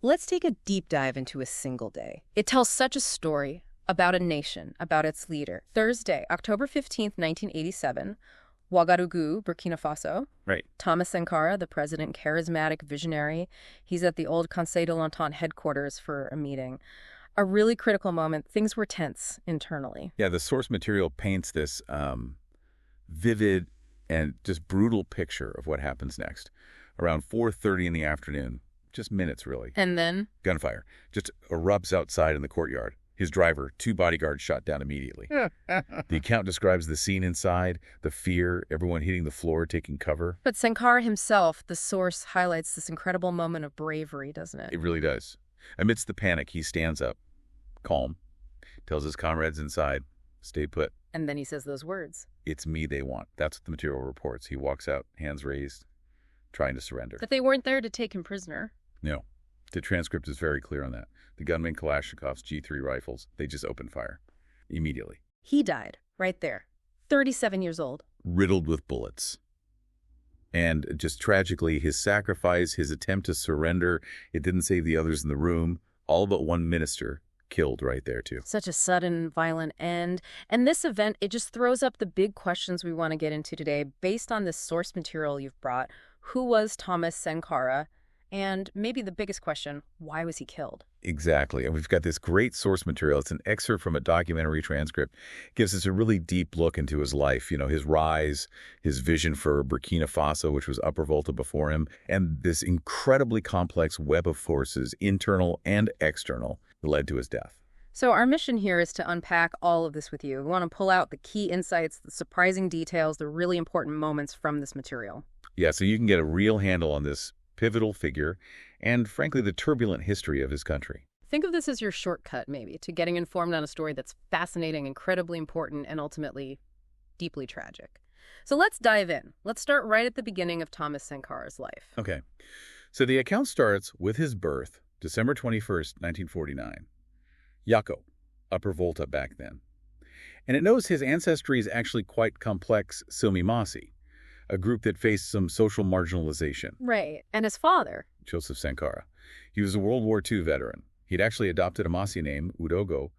Let's take a deep dive into a single day. It tells such a story about a nation, about its leader. Thursday, October 15th, 1987, Ouagadougou, Burkina Faso. Right. Thomas Sankara, the president, charismatic, visionary. He's at the old Conseil de l'Entente headquarters for a meeting. A really critical moment. Things were tense internally. Yeah, the source material paints this vivid and just brutal picture of what happens next. Around 4:30 in the afternoon, just minutes really. And then? Gunfire just erupts outside in the courtyard. His driver, 2 bodyguards shot down immediately. The account describes the scene inside, the fear, everyone hitting the floor, taking cover. But Sankara himself, the source, highlights this incredible moment of bravery, doesn't it? It really does. Amidst the panic, he stands up, calm, tells his comrades inside, stay put. And then he says those words. It's me they want. That's what the material reports. He walks out, hands raised, trying to surrender. That they weren't there to take him prisoner. No. The transcript is very clear on that. The gunmen Kalashnikov's G3 rifles, they just opened fire. Immediately. He died right there. 37 years old. Riddled with bullets. And just tragically, his sacrifice, his attempt to surrender, it didn't save the others in the room. All but one minister killed right there, too. Such a sudden, violent end. And this event, it just throws up the big questions we want to get into today. Based on this source material you've brought, who was Thomas Sankara? And maybe the biggest question, why was he killed? Exactly. And we've got this great source material. It's an excerpt from a documentary transcript. It gives us a really deep look into his life, his rise, his vision for Burkina Faso, which was Upper Volta before him, and this incredibly complex web of forces, internal and external, that led to his death. So our mission here is to unpack all of this with you. We want to pull out the key insights, the surprising details, the really important moments from this material. Yeah, so you can get a real handle on this pivotal figure, and frankly, the turbulent history of his country. Think of this as your shortcut, maybe, to getting informed on a story that's fascinating, incredibly important, and ultimately deeply tragic. So let's dive in. Let's start right at the beginning of Thomas Sankara's life. Okay. So the account starts with his birth, December 21st, 1949. Yako, Upper Volta back then. And it knows his ancestry is actually quite complex Silmi-Masi, a group that faced some social marginalization. Right. And his father? Joseph Sankara. He was a World War II veteran. He'd actually adopted a Masi name, Udogo,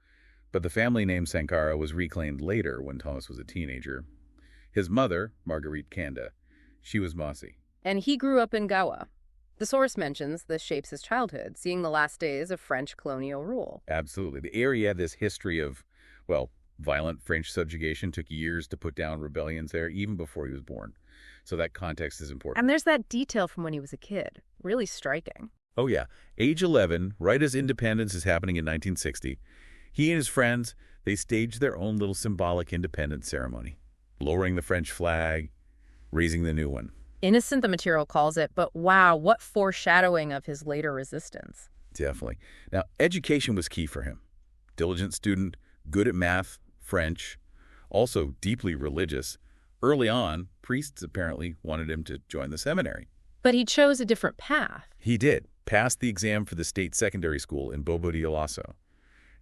but the family name Sankara was reclaimed later when Thomas was a teenager. His mother, Marguerite Kanda, she was Masi. And he grew up in Gawa. The source mentions this shapes his childhood, seeing the last days of French colonial rule. Absolutely. The area had this history of, well, violent French subjugation. Took years to put down rebellions there, even before he was born. So that context is important. And there's that detail from when he was a kid. Really striking. Oh, yeah. Age 11, right as independence is happening in 1960, he and his friends, they staged their own little symbolic independence ceremony, lowering the French flag, raising the new one. Innocent, the material calls it, but wow, what foreshadowing of his later resistance. Definitely. Now, education was key for him. Diligent student, good at math, French, also deeply religious. Early on, priests apparently wanted him to join the seminary. But he chose a different path. He did. Passed the exam for the state secondary school in Bobo Dioulasso.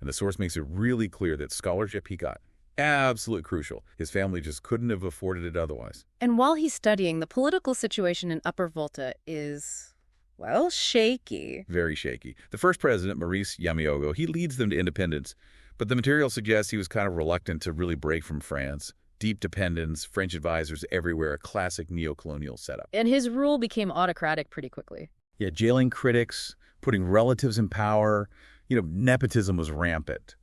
And the source makes it really clear that scholarship he got. Absolutely crucial. His family just couldn't have afforded it otherwise. And while he's studying, the political situation in Upper Volta is, well, shaky. Very shaky. The first president, Maurice Yamiogo, he leads them to independence. But the material suggests he was kind of reluctant to really break from France. Deep dependence, French advisors everywhere, a classic neo-colonial setup. And his rule became autocratic pretty quickly. Yeah, jailing critics, putting relatives in power. Nepotism was rampant.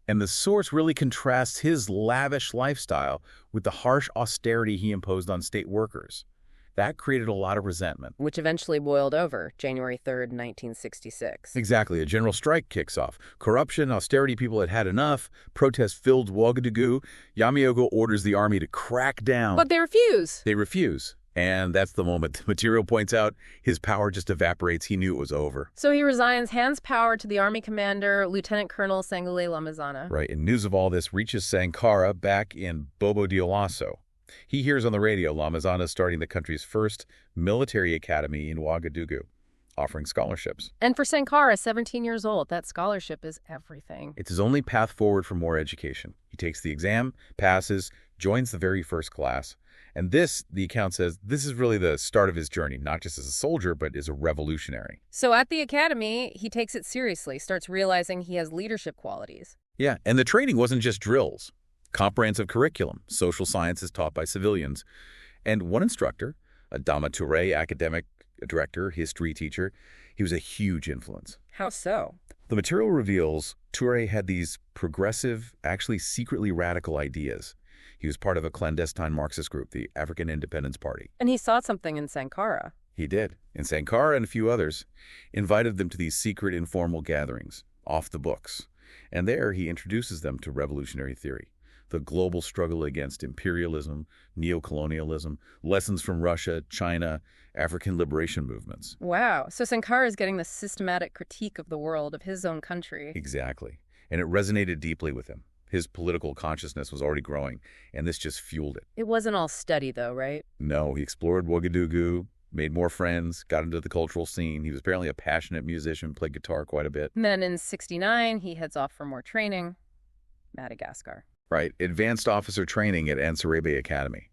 And the source really contrasts his lavish lifestyle with the harsh austerity he imposed on state workers. That created a lot of resentment. Which eventually boiled over, January 3rd, 1966. Exactly. A general strike kicks off. Corruption, austerity, people had had enough. Protests filled Ouagadougou. Yamiogo orders the army to crack down. But they refuse. They refuse. And that's the moment the material points out his power just evaporates. He knew it was over. So he resigns, hands power to the army commander, Lieutenant Colonel Sangule Lamazana. Right. And news of all this reaches Sankara back in Bobo Dioulasso. He hears on the radio Lamazana starting the country's first military academy in Ouagadougou, offering scholarships. And for Sankara, 17 years old, that scholarship is everything. It's his only path forward for more education. He takes the exam, passes, joins the very first class, And this, the account says, this is really the start of his journey, not just as a soldier, but as a revolutionary. So at the academy, he takes it seriously, starts realizing he has leadership qualities. Yeah, and the training wasn't just drills. Comprehensive curriculum, social sciences taught by civilians. And one instructor, Adama Touré, academic director, history teacher, he was a huge influence. How so? The material reveals Touré had these progressive, actually secretly radical ideas. He was part of a clandestine Marxist group, the African Independence Party. And he saw something in Sankara. He did. And Sankara and a few others invited them to these secret informal gatherings, off the books. And there he introduces them to revolutionary theory, the global struggle against imperialism, neocolonialism, lessons from Russia, China, African liberation movements. Wow. So Sankara is getting the systematic critique of the world, of his own country. Exactly. And it resonated deeply with him. His political consciousness was already growing, and this just fueled it. It wasn't all study, though, right? No, he explored Ouagadougou, made more friends, got into the cultural scene. He was apparently a passionate musician, played guitar quite a bit. And then in '69, he heads off for more training. Madagascar. Right, advanced officer training at Ansarebe Academy.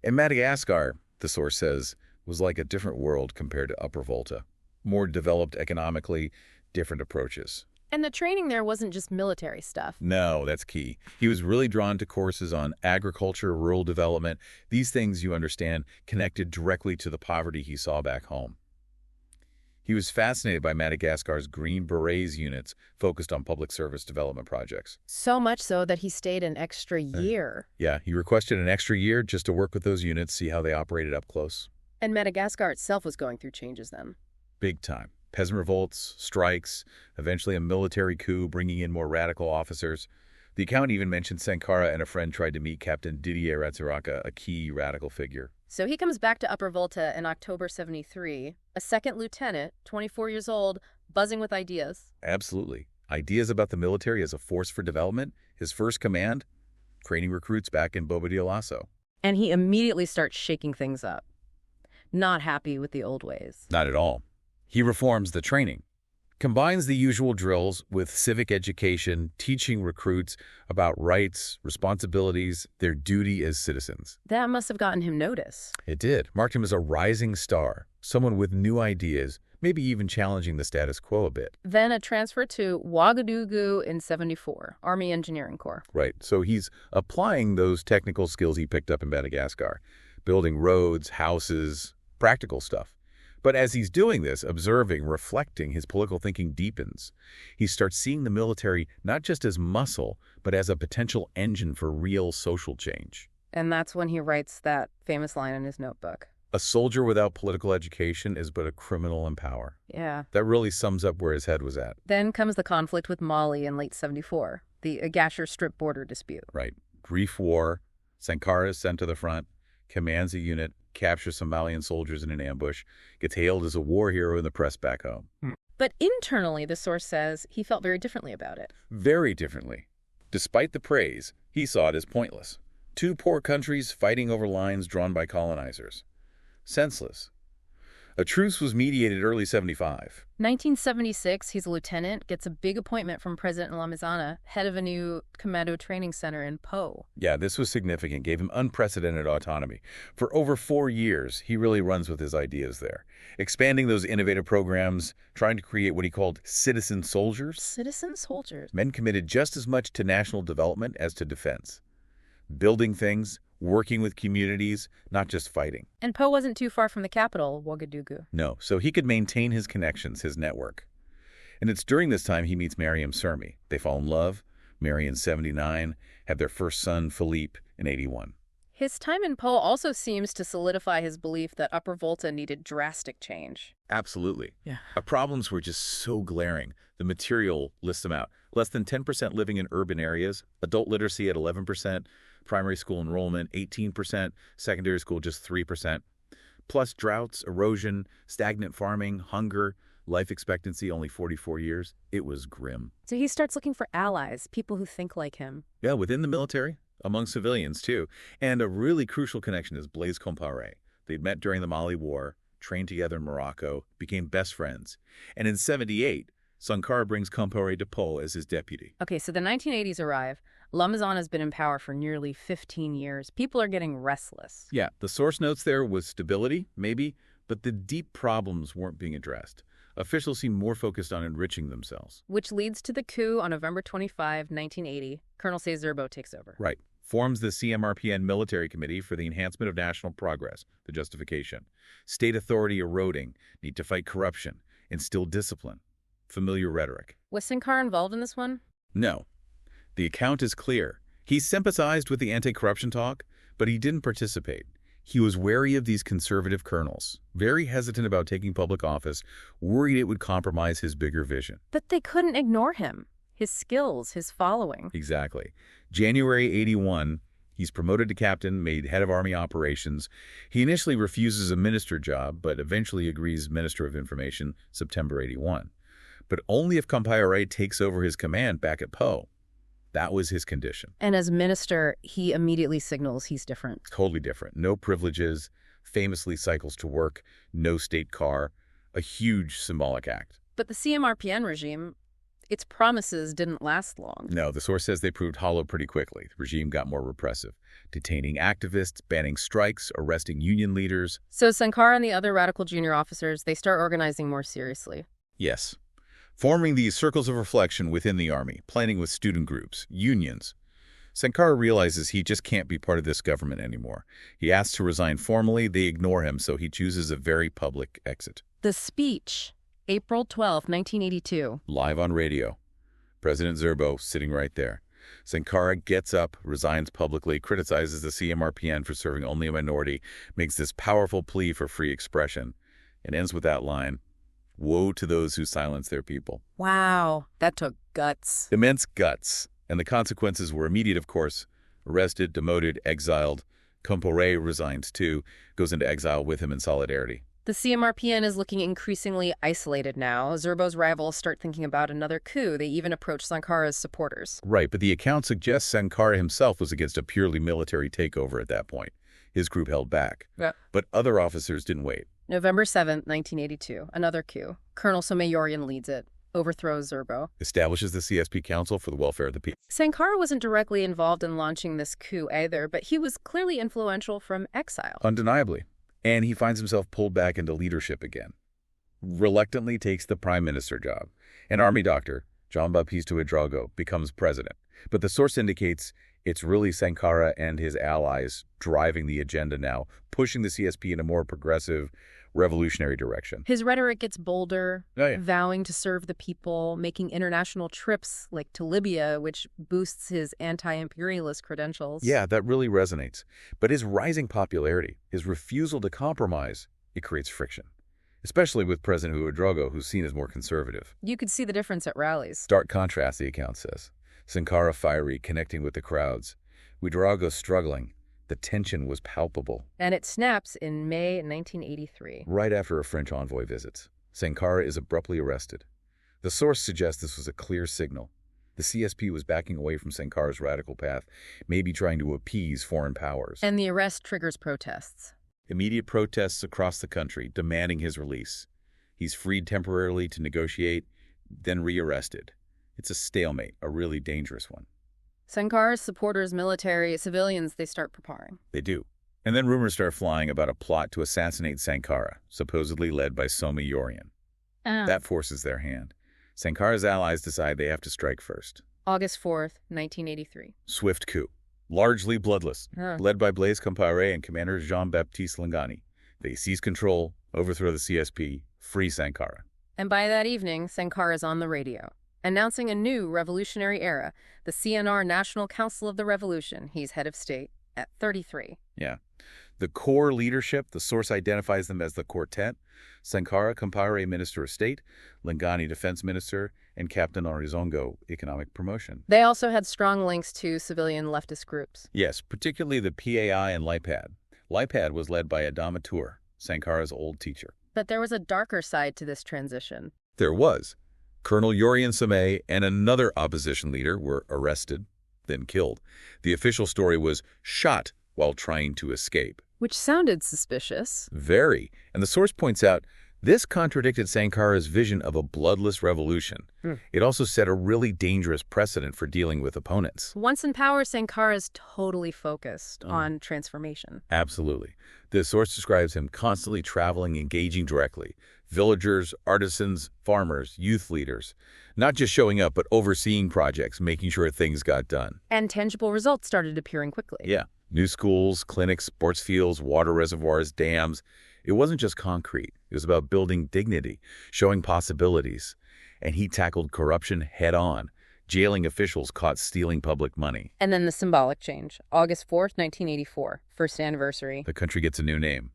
In Madagascar, the source says, was like a different world compared to Upper Volta. More developed economically, different approaches. And the training there wasn't just military stuff. No, that's key. He was really drawn to courses on agriculture, rural development. These things, you understand, connected directly to the poverty he saw back home. He was fascinated by Madagascar's Green Berets units focused on public service development projects. So much so that he stayed an extra year. Yeah, he requested an extra year just to work with those units, see how they operated up close. And Madagascar itself was going through changes then. Big time. Peasant revolts, strikes, eventually a military coup bringing in more radical officers. The account even mentioned Sankara and a friend tried to meet Captain Didier Ratsiraka, a key radical figure. So he comes back to Upper Volta in October '73, a second lieutenant, 24 years old, buzzing with ideas. Absolutely. Ideas about the military as a force for development. His first command, training recruits back in Bobo-Dioulasso. And he immediately starts shaking things up. Not happy with the old ways. Not at all. He reforms the training, combines the usual drills with civic education, teaching recruits about rights, responsibilities, their duty as citizens. That must have gotten him notice. It did. Marked him as a rising star, someone with new ideas, maybe even challenging the status quo a bit. Then a transfer to Ouagadougou in '74, Army Engineering Corps. Right. So he's applying those technical skills he picked up in Madagascar, building roads, houses, practical stuff. But as he's doing this, observing, reflecting, his political thinking deepens. He starts seeing the military not just as muscle, but as a potential engine for real social change. And that's when he writes that famous line in his notebook. A soldier without political education is but a criminal in power. Yeah. That really sums up where his head was at. Then comes the conflict with Mali in late '74, the Agashir Strip border dispute. Right. Brief war. Sankara is sent to the front, commands a unit, captures some Malian soldiers in an ambush, gets hailed as a war hero in the press back home. But internally, the source says, he felt very differently about it. Very differently. Despite the praise, he saw it as pointless. Two poor countries fighting over lines drawn by colonizers. Senseless. A truce was mediated early '75. 1976, he's a lieutenant, gets a big appointment from President Lamizana, head of a new commando training center in Po. Yeah, this was significant, gave him unprecedented autonomy. For over 4 years, he really runs with his ideas there, expanding those innovative programs, trying to create what he called citizen soldiers. Citizen soldiers. Men committed just as much to national development as to defense. Building things, working with communities, not just fighting. And Po wasn't too far from the capital, Ouagadougou. No, so he could maintain his connections, his network. And it's during this time he meets Mariam Surmi. They fall in love, marry in '79, have their first son, Philippe, in '81. His time in Po also seems to solidify his belief that Upper Volta needed drastic change. Absolutely. Yeah. Our problems were just so glaring. The material lists them out. Less than 10% living in urban areas, adult literacy at 11%, primary school enrollment 18%, secondary school just 3%, plus droughts, erosion, stagnant farming, hunger, life expectancy only 44 years. It was grim. So he starts looking for allies, people who think like him. Yeah, within the military, among civilians too. And a really crucial connection is Blaise Compaoré. They'd met during the Mali War, trained together in Morocco, became best friends. And in '78, Sankara brings Compaoré de Pau as his deputy. Okay, so the 1980s arrive. Lamazan has been in power for nearly 15 years. People are getting restless. Yeah, the source notes there was stability, maybe, but the deep problems weren't being addressed. Officials seem more focused on enriching themselves. Which leads to the coup on November 25, 1980. Colonel Zerbo takes over. Right. Forms the CMRPN Military Committee for the Enhancement of National Progress, the justification. State authority eroding, need to fight corruption, instill discipline. Familiar rhetoric. Was Sankara involved in this one? No. The account is clear. He sympathized with the anti-corruption talk, but he didn't participate. He was wary of these conservative colonels, very hesitant about taking public office, worried it would compromise his bigger vision. But they couldn't ignore him. His skills, his following. Exactly. January 81, he's promoted to captain, made head of army operations. He initially refuses a minister job, but eventually agrees minister of information, September 81. But only if Compaoré takes over his command back at Pau. That was his condition. And as minister, he immediately signals he's different. Totally different. No privileges, famously cycles to work, no state car, a huge symbolic act. But the CMRPN regime, its promises didn't last long. No, the source says they proved hollow pretty quickly. The regime got more repressive, detaining activists, banning strikes, arresting union leaders. So Sankara and the other radical junior officers, they start organizing more seriously. Yes. Forming these circles of reflection within the army, planning with student groups, unions. Sankara realizes he just can't be part of this government anymore. He asks to resign formally, they ignore him, so he chooses a very public exit. The speech, April 12, 1982. Live on radio. President Zerbo sitting right there. Sankara gets up, resigns publicly, criticizes the CMRPN for serving only a minority, makes this powerful plea for free expression, and ends with that line, "Woe to those who silence their people." Wow, that took guts. Immense guts. And the consequences were immediate, of course. Arrested, demoted, exiled. Compaoré resigns too, goes into exile with him in solidarity. The CMRPN is looking increasingly isolated now. Zerbo's rivals start thinking about another coup. They even approach Sankara's supporters. Right, but the account suggests Sankara himself was against a purely military takeover at that point. His group held back. Yeah. But other officers didn't wait. November 7th, 1982, another coup. Colonel Somayorian leads it, overthrows Zerbo. Establishes the CSP Council for the Welfare of the People. Sankara wasn't directly involved in launching this coup either, but he was clearly influential from exile. Undeniably. And he finds himself pulled back into leadership again. Reluctantly takes the prime minister job. An army doctor, Jean-Baptiste Ouedraogo, becomes president. But the source indicates it's really Sankara and his allies driving the agenda now, pushing the CSP in a more progressive, revolutionary direction. His rhetoric gets bolder, Oh, yeah. vowing to serve the people, making international trips like to Libya, which boosts his anti-imperialist credentials. Yeah, that really resonates. But his rising popularity, his refusal to compromise, it creates friction. Especially with President Ouedraogo, who's seen as more conservative. You could see the difference at rallies. Stark contrast, the account says. Sankara fiery, connecting with the crowds. Ouedraogo struggling. The tension was palpable. And it snaps in May 1983. Right after a French envoy visits, Sankara is abruptly arrested. The source suggests this was a clear signal. The CSP was backing away from Sankara's radical path, maybe trying to appease foreign powers. And the arrest triggers protests. Immediate protests across the country demanding his release. He's freed temporarily to negotiate, then rearrested. It's a stalemate, a really dangerous one. Sankara's supporters, military, civilians, they start preparing. They do. And then rumors start flying about a plot to assassinate Sankara, supposedly led by Somayorian. That forces their hand. Sankara's allies decide they have to strike first. August 4th, 1983. Swift coup. Largely bloodless. Led by Blaise Compaoré and Commander Jean-Baptiste Lengani. They seize control, overthrow the CSP, free Sankara. And by that evening, Sankara's on the radio, announcing a new revolutionary era, the CNR National Council of the Revolution. He's head of state at 33. Yeah. The core leadership, the source identifies them as the quartet, Sankara, Compaoré, Minister of State, Lengani, Defense Minister, and Captain Zongo, Economic Promotion. They also had strong links to civilian leftist groups. Yes, particularly the PAI and LIPAD. LIPAD was led by Adama Toure, Sankara's old teacher. But there was a darker side to this transition. There was. Colonel Yorian Samé and another opposition leader were arrested, then killed. The official story was shot while trying to escape. Which sounded suspicious. Very. And the source points out This contradicted Sankara's vision of a bloodless revolution. It also set a really dangerous precedent for dealing with opponents. Once in power, Sankara is totally focused on transformation. Absolutely. The source describes him constantly traveling, engaging directly. Villagers, artisans, farmers, youth leaders. Not just showing up, but overseeing projects, making sure things got done. And tangible results started appearing quickly. Yeah. New schools, clinics, sports fields, water reservoirs, dams. It wasn't just concrete. It was about building dignity, showing possibilities. And he tackled corruption head-on, jailing officials caught stealing public money. And then the symbolic change. August 4th, 1984, first anniversary. The country gets a new name.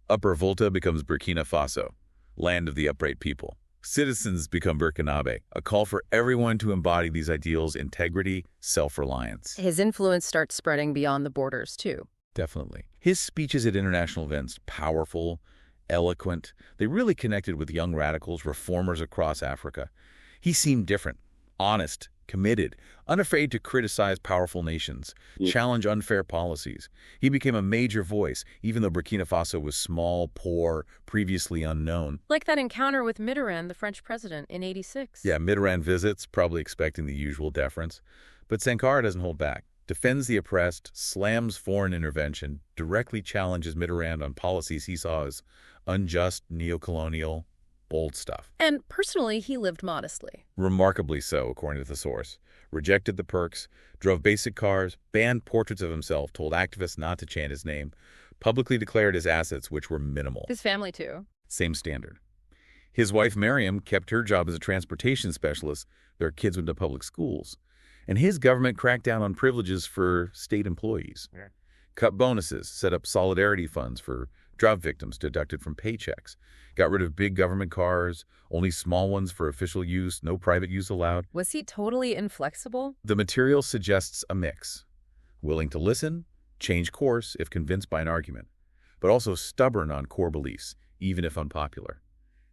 Upper Volta becomes Burkina Faso, land of the upright people. Citizens become Burkinabe, a call for everyone to embody these ideals: integrity, self-reliance. His influence starts spreading beyond the borders, too. Definitely. His speeches at international events, powerful, eloquent. They really connected with young radicals, reformers across Africa. He seemed different, honest, committed, unafraid to criticize powerful nations, challenge unfair policies. He became a major voice, even though Burkina Faso was small, poor, previously unknown. Like that encounter with Mitterrand, the French president, in '86. Yeah, Mitterrand visits, probably expecting the usual deference. But Sankara doesn't hold back. Defends the oppressed, slams foreign intervention, directly challenges Mitterrand on policies he saw as unjust, neo-colonial, bold stuff. And personally, he lived modestly. Remarkably so, according to the source. Rejected the perks, drove basic cars, banned portraits of himself, told activists not to chant his name, publicly declared his assets, which were minimal. His family, too. Same standard. His wife, Miriam, kept her job as a transportation specialist. Their kids went to public schools. And his government cracked down on privileges for state employees. Cut bonuses, set up solidarity funds for drought victims deducted from paychecks. Got rid of big government cars, only small ones for official use, no private use allowed. Was he totally inflexible? The material suggests a mix. Willing to listen, change course if convinced by an argument, but also stubborn on core beliefs, even if unpopular.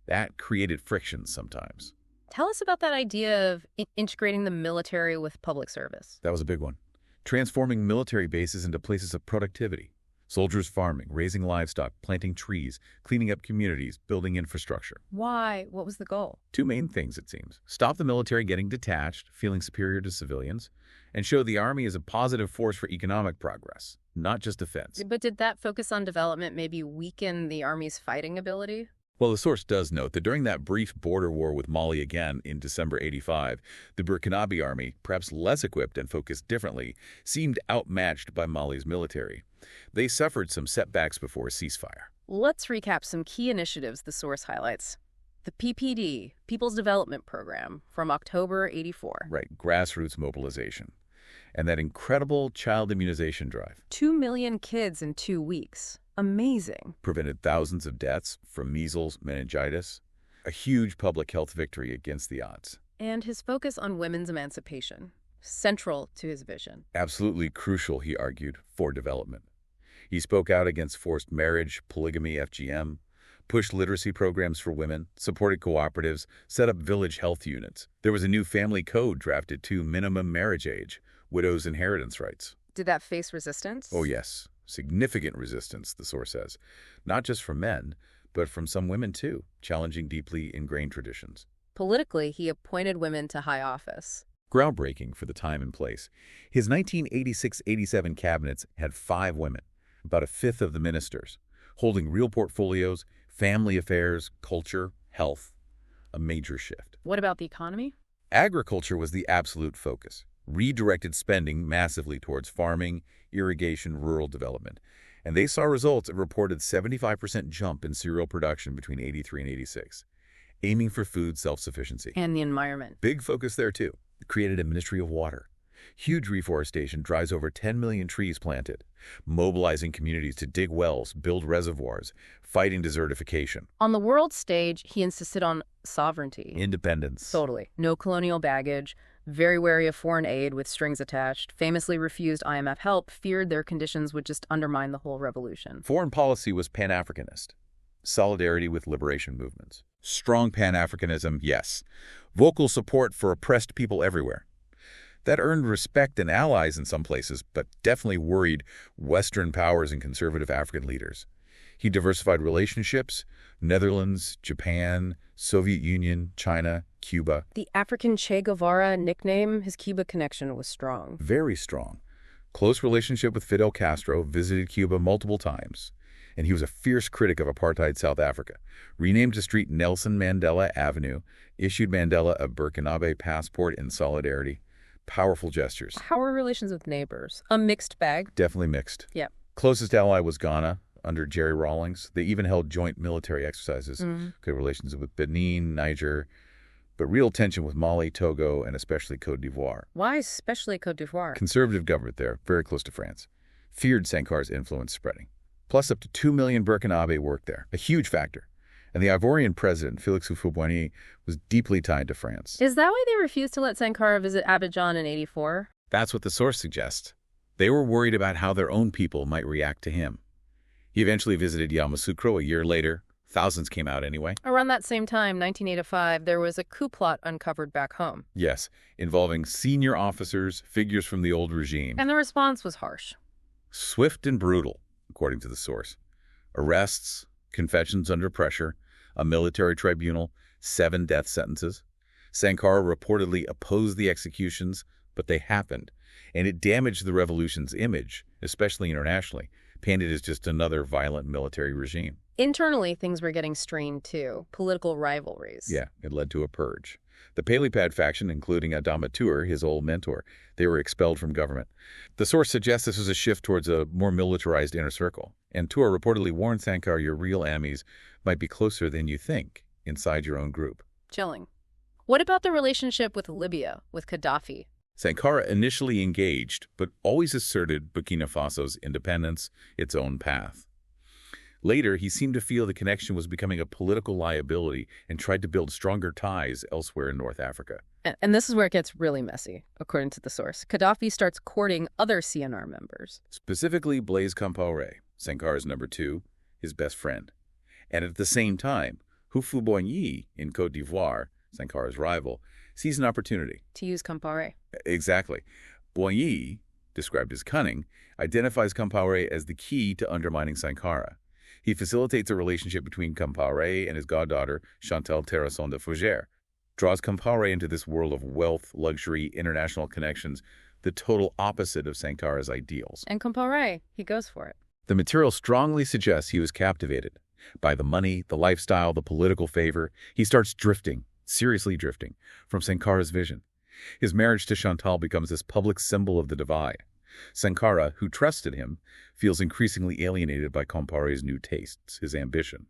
That created frictions sometimes. Tell us about that idea of integrating the military with public service. That was a big one. Transforming military bases into places of productivity. Soldiers farming, raising livestock, planting trees, cleaning up communities, building infrastructure. Why? What was the goal? Two main things, it seems. Stop the military getting detached, feeling superior to civilians, and show the army as a positive force for economic progress, not just defense. But did that focus on development maybe weaken the army's fighting ability? Well, the source does note that during that brief border war with Mali again in December '85, the Burkinabe army, perhaps less equipped and focused differently, seemed outmatched by Mali's military. They suffered some setbacks before a ceasefire. Let's recap some key initiatives the source highlights. The PPD, People's Development Program, from October '84. Right, grassroots mobilization. And that incredible child immunization drive. 2 million kids in 2 weeks. Amazing. Prevented thousands of deaths from measles, meningitis. A huge public health victory against the odds. And his focus on women's emancipation, central to his vision. Absolutely crucial, he argued, for development. He spoke out against forced marriage, polygamy, FGM, pushed literacy programs for women, supported cooperatives, set up village health units. There was a new family code drafted to minimum marriage age, widows' inheritance rights. Did that face resistance? Oh, yes. Significant resistance, the source says. Not just from men, but from some women, too, challenging deeply ingrained traditions. Politically, he appointed women to high office. Groundbreaking for the time and place. His 1986-87 cabinets had 5 women, about a fifth of the ministers, holding real portfolios, family affairs, culture, health. A major shift. What about the economy? Agriculture was the absolute focus. Redirected spending massively towards farming, irrigation, rural development. And they saw results. It reported 75% jump in cereal production between '83 and '86, aiming for food self-sufficiency. And the environment. Big focus there, too. It created a Ministry of Water. Huge reforestation drives over 10 million trees planted, mobilizing communities to dig wells, build reservoirs, fighting desertification. On the world stage, he insisted on sovereignty. Independence. Totally. No colonial baggage, very wary of foreign aid with strings attached, famously refused IMF help, feared their conditions would just undermine the whole revolution. Foreign policy was Pan-Africanist. Solidarity with liberation movements. Strong Pan-Africanism, yes. Vocal support for oppressed people everywhere. That earned respect and allies in some places, but definitely worried Western powers and conservative African leaders. He diversified relationships: Netherlands, Japan, Soviet Union, China, Cuba. The African Che Guevara nickname, his Cuba connection was strong. Very strong. Close relationship with Fidel Castro, visited Cuba multiple times. And he was a fierce critic of apartheid South Africa. Renamed the street Nelson Mandela Avenue, issued Mandela a Burkina passport in solidarity. Powerful gestures. How are relations with neighbors? A mixed bag. Definitely mixed. Yeah. Closest ally was Ghana, under Jerry Rawlings. They even held joint military exercises. Good relations with Benin, Niger, but real tension with Mali, Togo, and especially Côte d'Ivoire. Why especially Côte d'Ivoire? Conservative government there, very close to France. Feared Sankara's influence spreading. Plus, up to 2 million Burkinabe worked there, a huge factor. And the Ivorian president, Félix Houphouët-Boigny, was deeply tied to France. Is that why they refused to let Sankara visit Abidjan in '84? That's what the source suggests. They were worried about how their own people might react to him. He eventually visited Yamoussoukro a year later. Thousands came out anyway. Around that same time, 1985, there was a coup plot uncovered back home. Yes, involving senior officers, figures from the old regime. And the response was harsh. Swift and brutal, according to the source. Arrests, confessions under pressure, a military tribunal, 7 death sentences. Sankara reportedly opposed the executions, but they happened. And it damaged the revolution's image, especially internationally, painted as just another violent military regime. Internally, things were getting strained too. Political rivalries. Yeah, it led to a purge. The Palipad faction, including Adama Toure, his old mentor, they were expelled from government. The source suggests this was a shift towards a more militarized inner circle. And Toure reportedly warned Sankara your real enemies might be closer than you think inside your own group. Chilling. What about the relationship with Libya, with Gaddafi? Sankara initially engaged, but always asserted Burkina Faso's independence, its own path. Later, he seemed to feel the connection was becoming a political liability and tried to build stronger ties elsewhere in North Africa. And this is where it gets really messy, according to the source. Gaddafi starts courting other CNR members. Specifically, Blaise Compaoré, Sankara's number 2, his best friend. And at the same time, Houphouët-Boigny in Côte d'Ivoire, Sankara's rival, sees an opportunity. To use Compaoré. Exactly. Boigny, described as cunning, identifies Compaoré as the key to undermining Sankara. He facilitates a relationship between Compaoré and his goddaughter, Chantal Terrasson de Fougère, draws Compaoré into this world of wealth, luxury, international connections, the total opposite of Sankara's ideals. And Compaoré, he goes for it. The material strongly suggests he was captivated by the money, the lifestyle, the political favor. He starts drifting, seriously drifting, from Sankara's vision. His marriage to Chantal becomes this public symbol of the divide. Sankara, who trusted him, feels increasingly alienated by Compaoré's new tastes, his ambition.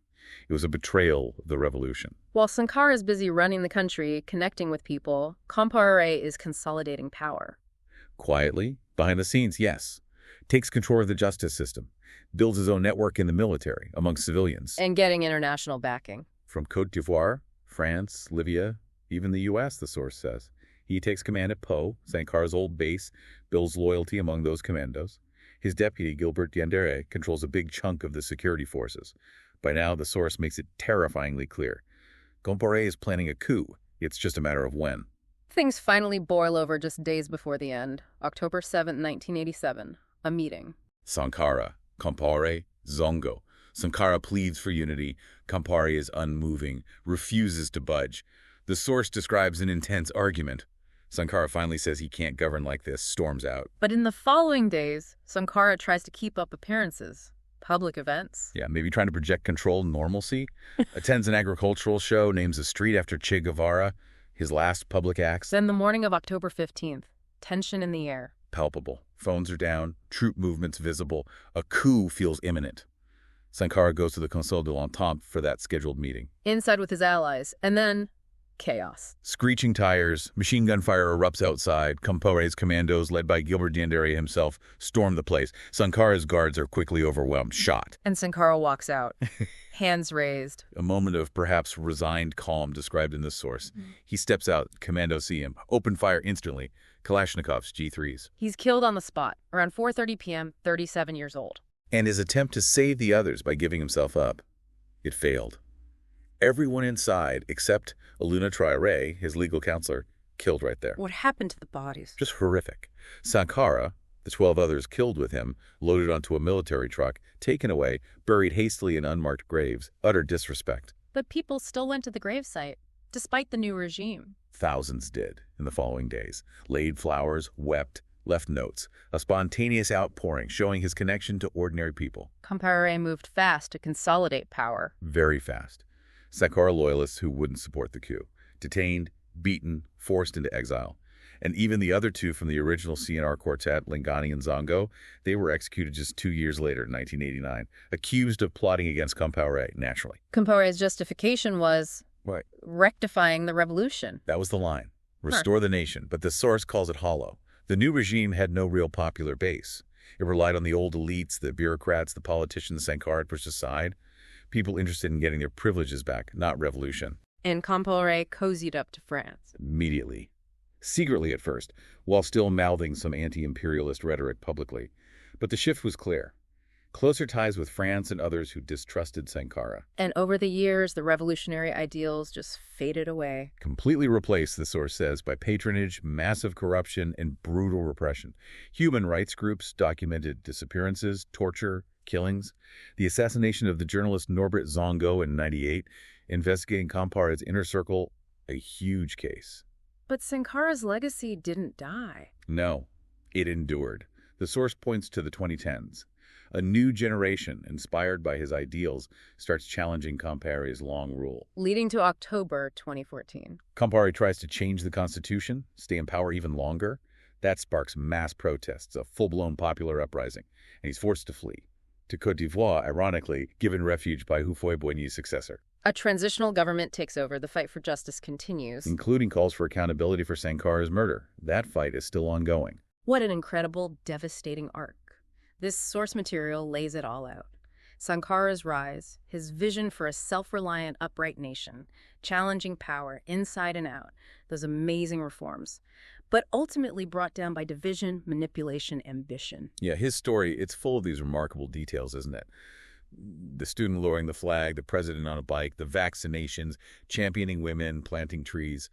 It was a betrayal of the revolution. While Sankara is busy running the country, connecting with people, Compaoré is consolidating power. Quietly, behind the scenes, yes. Takes control of the justice system. Builds his own network in the military, among civilians. And getting international backing. From Côte d'Ivoire, France, Libya, even the U.S., the source says. He takes command at Po, Sankara's old base, builds loyalty among those commandos. His deputy, Gilbert Diendéré, controls a big chunk of the security forces. By now, the source makes it terrifyingly clear. Compaoré is planning a coup. It's just a matter of when. Things finally boil over just days before the end. October 7, 1987. A meeting. Sankara, Compaoré, Zongo. Sankara pleads for unity. Compaoré is unmoving, refuses to budge. The source describes an intense argument. Sankara finally says he can't govern like this, storms out. But in the following days, Sankara tries to keep up appearances. Public events. Yeah, maybe trying to project control and normalcy. Attends an agricultural show, names a street after Che Guevara, his last public acts. Then the morning of October 15th, tension in the air. Palpable. Phones are down, troop movements visible. A coup feels imminent. Sankara goes to the Conseil de l'Entente for that scheduled meeting. Inside with his allies, and then chaos. Screeching tires, machine gun fire erupts outside. Compaoré's commandos, led by Gilbert Diendéré himself, storm the place. Sankara's guards are quickly overwhelmed, shot. And Sankara walks out, hands raised. A moment of perhaps resigned calm described in this source. He steps out, commandos see him, open fire instantly. Kalashnikovs, G3s. He's killed on the spot, around 4:30 p.m., 37 years old. And his attempt to save the others by giving himself up. It failed. Everyone inside, except Aluna Traoré, his legal counselor, killed right there. What happened to the bodies? Just horrific. Sankara, The 12 others killed with him, loaded onto a military truck, taken away, buried hastily in unmarked graves, utter disrespect. But people still went to the gravesite, despite the new regime. Thousands did in the following days, laid flowers, wept, left notes, a spontaneous outpouring showing his connection to ordinary people. Compaoré moved fast to consolidate power. Very fast. Sankara loyalists who wouldn't support the coup, detained, beaten, forced into exile. And even the other two from the original CNR quartet, Lingani and Zongo, they were executed just 2 years later, in 1989, accused of plotting against Compaoré, naturally. Compaoré's justification was Right. rectifying the revolution. That was the line. Restore the nation, but the source calls it hollow. The new regime had no real popular base. It relied on the old elites, the bureaucrats, the politicians Sankara pushed aside, people interested in getting their privileges back, not revolution. And Compaoré cozied up to France. Immediately. Secretly at first, while still mouthing some anti-imperialist rhetoric publicly. But the shift was clear. Closer ties with France and others who distrusted Sankara. And over the years, the revolutionary ideals just faded away. Completely replaced, the source says, by patronage, massive corruption, and brutal repression. Human rights groups documented disappearances, torture, killings. The assassination of the journalist Norbert Zongo in '98, investigating Compaoré's inner circle, a huge case. But Sankara's legacy didn't die. No, it endured. The source points to the 2010s. A new generation, inspired by his ideals, starts challenging Compaoré's long rule. Leading to October 2014. Compaoré tries to change the constitution, stay in power even longer. That sparks mass protests, a full-blown popular uprising, and he's forced to flee. To Côte d'Ivoire, ironically, given refuge by Houphouët-Boigny's successor. A transitional government takes over. The fight for justice continues. Including calls for accountability for Sankara's murder. That fight is still ongoing. What an incredible, devastating arc. This source material lays it all out. Sankara's rise, his vision for a self-reliant, upright nation, challenging power inside and out, those amazing reforms, but ultimately brought down by division, manipulation, ambition. Yeah, his story, it's full of these remarkable details, isn't it? The student lowering the flag, the president on a bike, the vaccinations, championing women, planting trees.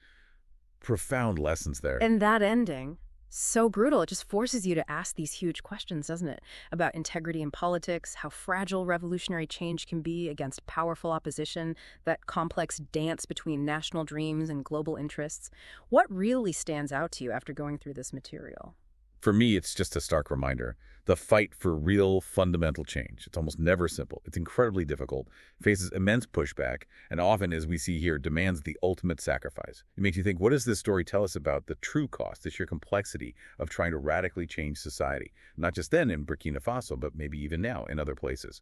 Profound lessons there. And that ending, so brutal, it just forces you to ask these huge questions, doesn't it? About integrity in politics, how fragile revolutionary change can be against powerful opposition, that complex dance between national dreams and global interests. What really stands out to you after going through this material? For me, it's just a stark reminder. The fight for real, fundamental change. It's almost never simple. It's incredibly difficult, faces immense pushback, and often, as we see here, demands the ultimate sacrifice. It makes you think, what does this story tell us about the true cost, the sheer complexity of trying to radically change society? Not just then in Burkina Faso, but maybe even now in other places.